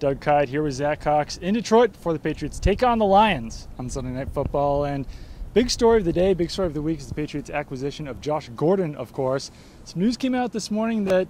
Doug Kide here with Zach Cox in Detroit before the Patriots take on the Lions on Sunday Night Football. And big story of the day, big story of the week is the Patriots' acquisition of Josh Gordon, of course. Some news came out this morning that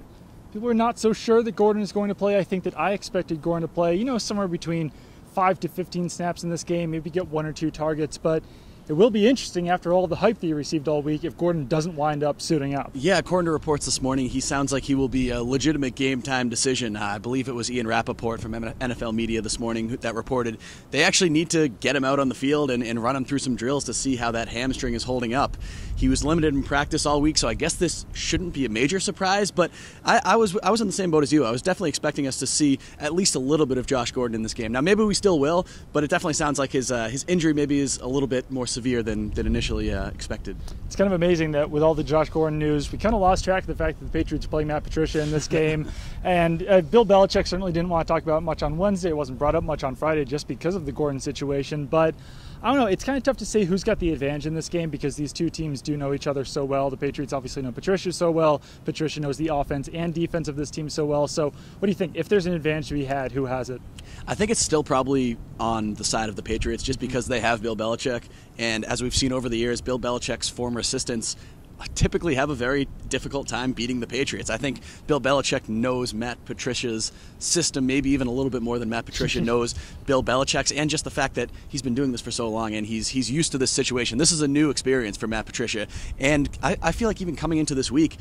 people are not so sure that Gordon is going to play. I think that I expected Gordon to play, somewhere between 5 to 15 snaps in this game, maybe get 1 or 2 targets, but it will be interesting after all the hype that he received all week if Gordon doesn't wind up suiting up. Yeah, according to reports this morning, he sounds like he will be a legitimate game-time decision. I believe it was Ian Rappaport from NFL Media this morning that reported they actually need to get him out on the field and run him through some drills to see how that hamstring is holding up. He was limited in practice all week, so I guess this shouldn't be a major surprise, but I was in the same boat as you. I was definitely expecting us to see at least a little bit of Josh Gordon in this game. Now, maybe we still will, but it definitely sounds like his injury maybe is a little bit more severe than initially expected. It's kind of amazing that with all the Josh Gordon news, we kind of lost track of the fact that the Patriots are playing Matt Patricia in this game. And Bill Belichick certainly didn't want to talk about it much on Wednesday. It wasn't brought up much on Friday just because of the Gordon situation. But I don't know, it's kind of tough to say who's got the advantage in this game because these two teams do know each other so well. The Patriots obviously know Patricia so well. Patricia knows the offense and defense of this team so well. So what do you think? If there's an advantage to be had, who has it? I think it's still probably on the side of the Patriots just because they have Bill Belichick. And as we've seen over the years, Bill Belichick's former assistants typically have a very difficult time beating the Patriots. I think Bill Belichick knows Matt Patricia's system, maybe even a little bit more than Matt Patricia knows Bill Belichick's, and just the fact that he's been doing this for so long and he's used to this situation. This is a new experience for Matt Patricia, and I feel like even coming into this week,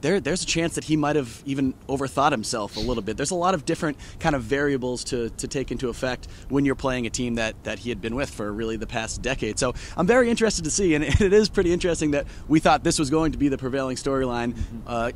there's a chance that he might have even overthought himself a little bit. There's a lot of different kind of variables to take into effect when you're playing a team that he had been with for really the past decade. So I'm very interested to see, and it is pretty interesting that we thought this was going to be the prevailing storyline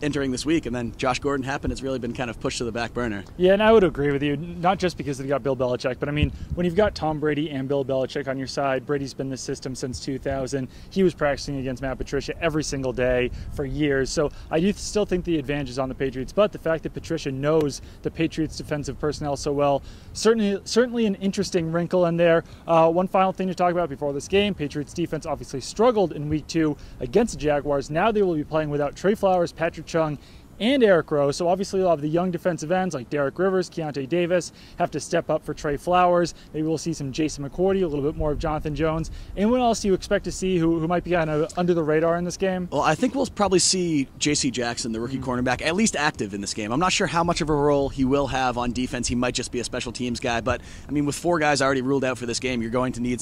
entering this week, and then Josh Gordon happened. It's really been kind of pushed to the back burner. Yeah, and I would agree with you, not just because they got Bill Belichick, but I mean, when you've got Tom Brady and Bill Belichick on your side, Brady's been in the system since 2000. He was practicing against Matt Patricia every single day for years. So I do still think the advantage is on the Patriots, but the fact that Patricia knows the Patriots defensive personnel so well, certainly an interesting wrinkle in there. One final thing to talk about before this game, Patriots defense obviously struggled in week 2 against the Jaguars. Now they will be playing without Trey Flowers, Patrick Chung, and Eric Rowe. So obviously you'll have the young defensive ends like Derek Rivers, Keontae Davis have to step up for Trey Flowers. Maybe we'll see some Jason McCourty, a little bit more of Jonathan Jones. Anyone else do you expect to see who might be kind of under the radar in this game? Well, I think we'll probably see J.C. Jackson, the rookie cornerback, at least active in this game. I'm not sure how much of a role he will have on defense. He might just be a special teams guy, but I mean, with 4 guys already ruled out for this game, you're going to need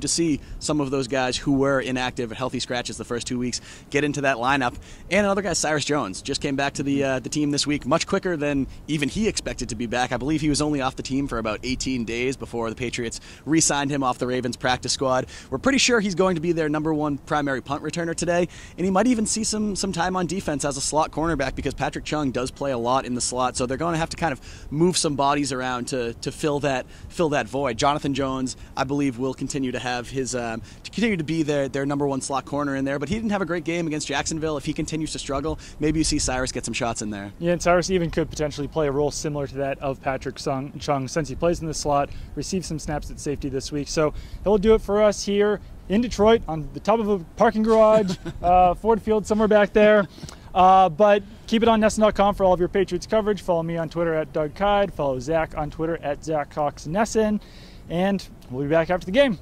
to see some of those guys who were inactive at healthy scratches the first 2 weeks get into that lineup. And another guy, Cyrus Jones, just came back to the team this week, much quicker than even he expected to be back. I believe he was only off the team for about 18 days before the Patriots re-signed him off the Ravens practice squad. We're pretty sure he's going to be their #1 primary punt returner today, and he might even see some time on defense as a slot cornerback because Patrick Chung does play a lot in the slot, so they're going to have to kind of move some bodies around to fill that void. Jonathan Jones, I believe, will continue to have his continue to be their #1 slot corner in there, but he didn't have a great game against Jacksonville. If he continues to struggle, maybe you see Cyrus get some shots in there. Yeah, and Cyrus even could potentially play a role similar to that of Patrick Chung since he plays in the slot, received some snaps at safety this week. So he'll do it for us here in Detroit on the top of a parking garage, Ford Field, somewhere back there. But keep it on NESN.com for all of your Patriots coverage. Follow me on Twitter at Doug Kide. Follow Zach on Twitter at Zach Cox Nesson. And we'll be back after the game.